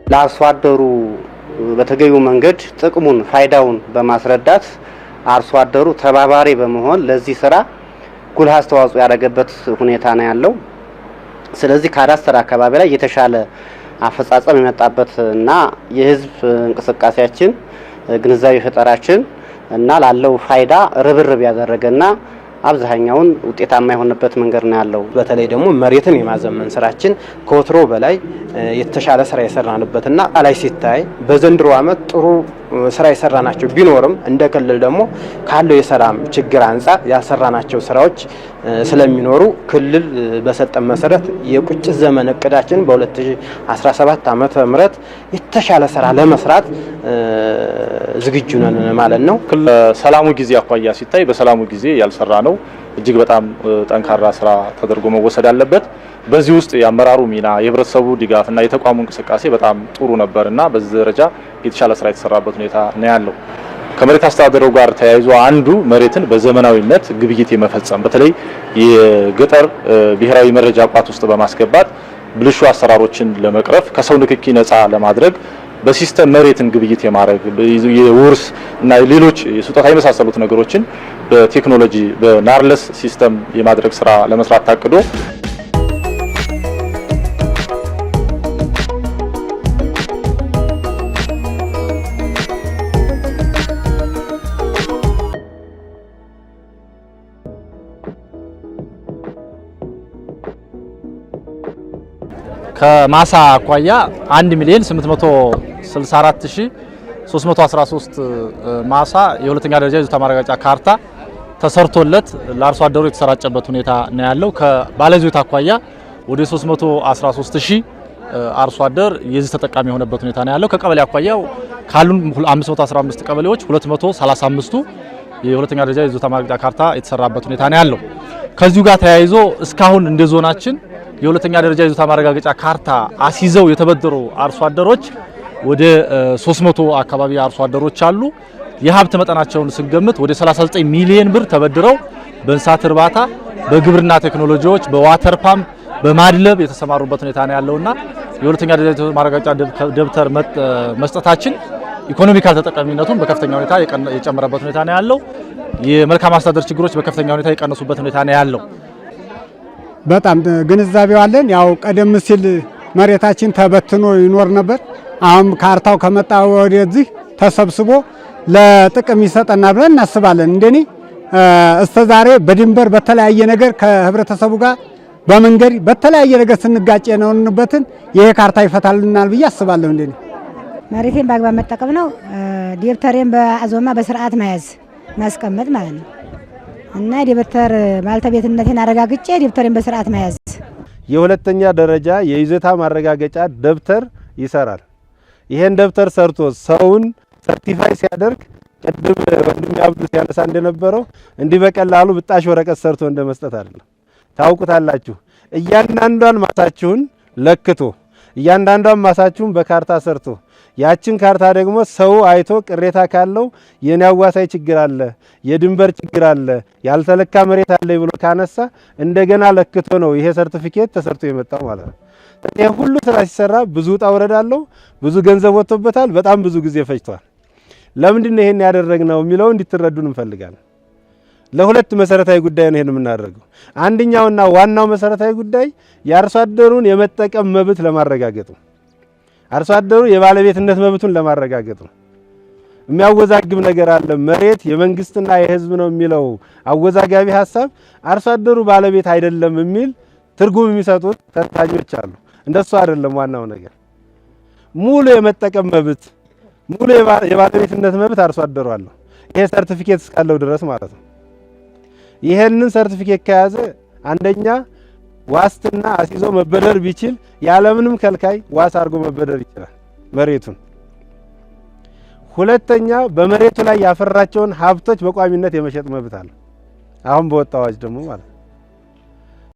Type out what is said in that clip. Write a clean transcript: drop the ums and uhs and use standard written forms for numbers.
ለአርሶ አደሩ በተገቢው መንገድ ጥቅሙን ፋይዳውን በማስረዳት አርሶ አደሩ ተባባሪ በመሆን ለዚህ ስራ ጉልህ አስተዋጽኦ ያደረገበት ሁኔታ ነው ያለው። ስለዚህ ከአዳስተር አካባቢ ላይ የተሻለ አፈጻጸም የመጣበት እና የህዝብ እንቅስቃሴያችን ግንዛቤ ፈጠራችን እና ላለው ፋይዳ ርብርብ ያደረገና አብዛኛውን ውጤታማ የሆነበት መንገድ ነው ያለው። በተለይ ደግሞ መሬትን የማዘመን ስራችን ከወትሮ በላይ የተሻለ ስራ የሰራንበትና አላይ ሲታይ በዘንድሮ አመት ጥሩ ስራ የሰራናቸው ቢኖርም እንደ ክልል ደግሞ ካለው የሰላም ችግር አንፃር ያሰራናቸው ስራዎች ስለሚኖሩ ክልል በሰጠን መሰረት የቁጭት ዘመን እቅዳችን በ2017 ዓመተ ምህረት የተሻለ ስራ ለመስራት ዝግጁ ነን ማለት ነው። ሰላሙ ጊዜ አኳያ ሲታይ በሰላሙ ጊዜ ያልሰራ ነው እጅግ በጣም ጠንካራ ስራ ተደርጎ መወሰድ አለበት። በዚህ ውስጥ የአመራሩ ሚና የህብረተሰቡ ድጋፍና የተቋሙ እንቅስቃሴ በጣም ጥሩ ነበርና በዚህ ደረጃ የተሻለ ስራ የተሰራበት ሁኔታ ነው ያለው። ከመሬት አስተዳደሩ ጋር ተያይዞ አንዱ መሬትን በዘመናዊነት ግብይት የመፈጸም በተለይ የገጠር ብሔራዊ መረጃ ቋት ውስጥ በማስገባት ብልሹ አሰራሮችን ለመቅረፍ ከሰው ንክኪ ነፃ ለማድረግ በሲስተም መሬትን ግብይት የማድረግ የውርስ እና ሌሎች የስጦታ የመሳሰሉት ነገሮችን በቴክኖሎጂ በናርለስ ሲስተም የማድረግ ስራ ለመስራት ታቅዶ ከማሳ አኳያ 1,864,313 ማሳ የሁለተኛ ደረጃ ይዞታ ማረጋገጫ ካርታ ተሰርቶለት ለአርሶ አደሩ የተሰራጨበት ሁኔታ ነው ያለው። ከባለይዞታ አኳያ ወደ 313,000 አርሶ አደር የዚህ ተጠቃሚ የሆነበት ሁኔታ ነው ያለው። ከቀበሌ አኳያ ካሉን 515 ቀበሌዎች 235ቱ የሁለተኛ ደረጃ ይዞታ ማረጋገጫ ካርታ የተሰራበት ሁኔታ ነው ያለው። ከዚሁ ጋር ተያይዞ እስካሁን እንደ ዞናችን የሁለተኛ ደረጃ ይዞታ ማረጋገጫ ካርታ አሲዘው የተበደሩ አርሶ አደሮች ወደ 300 አካባቢ አርሶ አደሮች አሉ። የሀብት መጠናቸውን ስንገምት ወደ 39 ሚሊዮን ብር ተበድረው በእንስሳት እርባታ፣ በግብርና ቴክኖሎጂዎች፣ በዋተር ፓምፕ፣ በማድለብ የተሰማሩበት ሁኔታ ነው ያለውና የሁለተኛ ደረጃ ይዞታ ማረጋገጫ ደብተር መስጠታችን ኢኮኖሚካል ተጠቃሚነቱን በከፍተኛ ሁኔታ የጨመረበት ሁኔታ ነው ያለው። የመልካም አስተዳደር ችግሮች በከፍተኛ ሁኔታ የቀነሱበት ሁኔታ ነው ያለው። በጣም ግንዛቤው አለን። ያው ቀደም ሲል መሬታችን ተበትኖ ይኖር ነበር። አሁን ካርታው ከመጣ ወደዚህ ተሰብስቦ ለጥቅም ይሰጠናል ብለን እናስባለን። እንደኔ እስከዛሬ በድንበር በተለያየ ነገር ከህብረተሰቡ ጋር በመንገድ በተለያየ ነገር ስንጋጭ የነበረበትን ይሄ ካርታ ይፈታልናል ብዬ አስባለሁ። እንደኔ መሬቴን በአግባብ መጠቀም ነው። ደብተሬን በአዞማ በስርዓት መያዝ ማስቀመጥ ማለት ነው እና ደብተር ባለቤትነቴን አረጋግጬ ደብተሬን በስርዓት መያዝ። የሁለተኛ ደረጃ የይዞታ ማረጋገጫ ደብተር ይሰራል። ይሄን ደብተር ሰርቶ ሰውን ሰርቲፋይ ሲያደርግ ቅድም ወንድም አብዱ ሲያነሳ እንደነበረው እንዲህ በቀላሉ ብጣሽ ወረቀት ሰርቶ እንደመስጠት አይደለም። ታውቁታላችሁ። እያንዳንዷን ማሳችሁን ለክቶ እያንዳንዷን ማሳችሁን በካርታ ሰርቶ ያችን ካርታ ደግሞ ሰው አይቶ ቅሬታ ካለው የኔ አዋሳይ ችግር አለ፣ የድንበር ችግር አለ፣ ያልተለካ መሬት አለ ብሎ ካነሳ እንደገና ለክቶ ነው ይሄ ሰርቲፊኬት ተሰርቶ የመጣው ማለት ነው። ይሄ ሁሉ ስራ ሲሰራ ብዙ ውጣ ውረድ አለው፣ ብዙ ገንዘብ ወጥቶበታል፣ በጣም ብዙ ጊዜ ፈጅቷል። ለምንድን ነው ይሄን ያደረግነው የሚለው እንድትረዱን እንፈልጋለን። ለሁለት መሰረታዊ ጉዳይ ነው ይሄን የምናደርገው። አንደኛውና ዋናው መሰረታዊ ጉዳይ የአርሶ አደሩን የመጠቀም መብት ለማረጋገጥ ነው። አርሶ አደሩ የባለቤትነት መብቱን ለማረጋገጥ ነው። የሚያወዛግብ ነገር አለ። መሬት የመንግስትና የህዝብ ነው የሚለው አወዛጋቢ ሐሳብ አርሶ አደሩ ባለቤት አይደለም የሚል ትርጉም የሚሰጡት ተንታኞች አሉ። እንደሱ አይደለም። ዋናው ነገር ሙሉ የመጠቀም መብት፣ ሙሉ የባለቤትነት መብት አርሶ አደሩ አለው። ይሄ ሰርቲፊኬት እስካለው ድረስ ማለት ነው። ይሄንን ሰርቲፊኬት ከያዘ አንደኛ ዋስትና አስይዞ መበደር ቢችል ያለምንም ከልካይ ዋስ አድርጎ መበደር ይችላል መሬቱን። ሁለተኛ በመሬቱ ላይ ያፈራቸውን ሀብቶች በቋሚነት የመሸጥ መብት አለ። አሁን በወጣው አዋጅ ደግሞ ማለት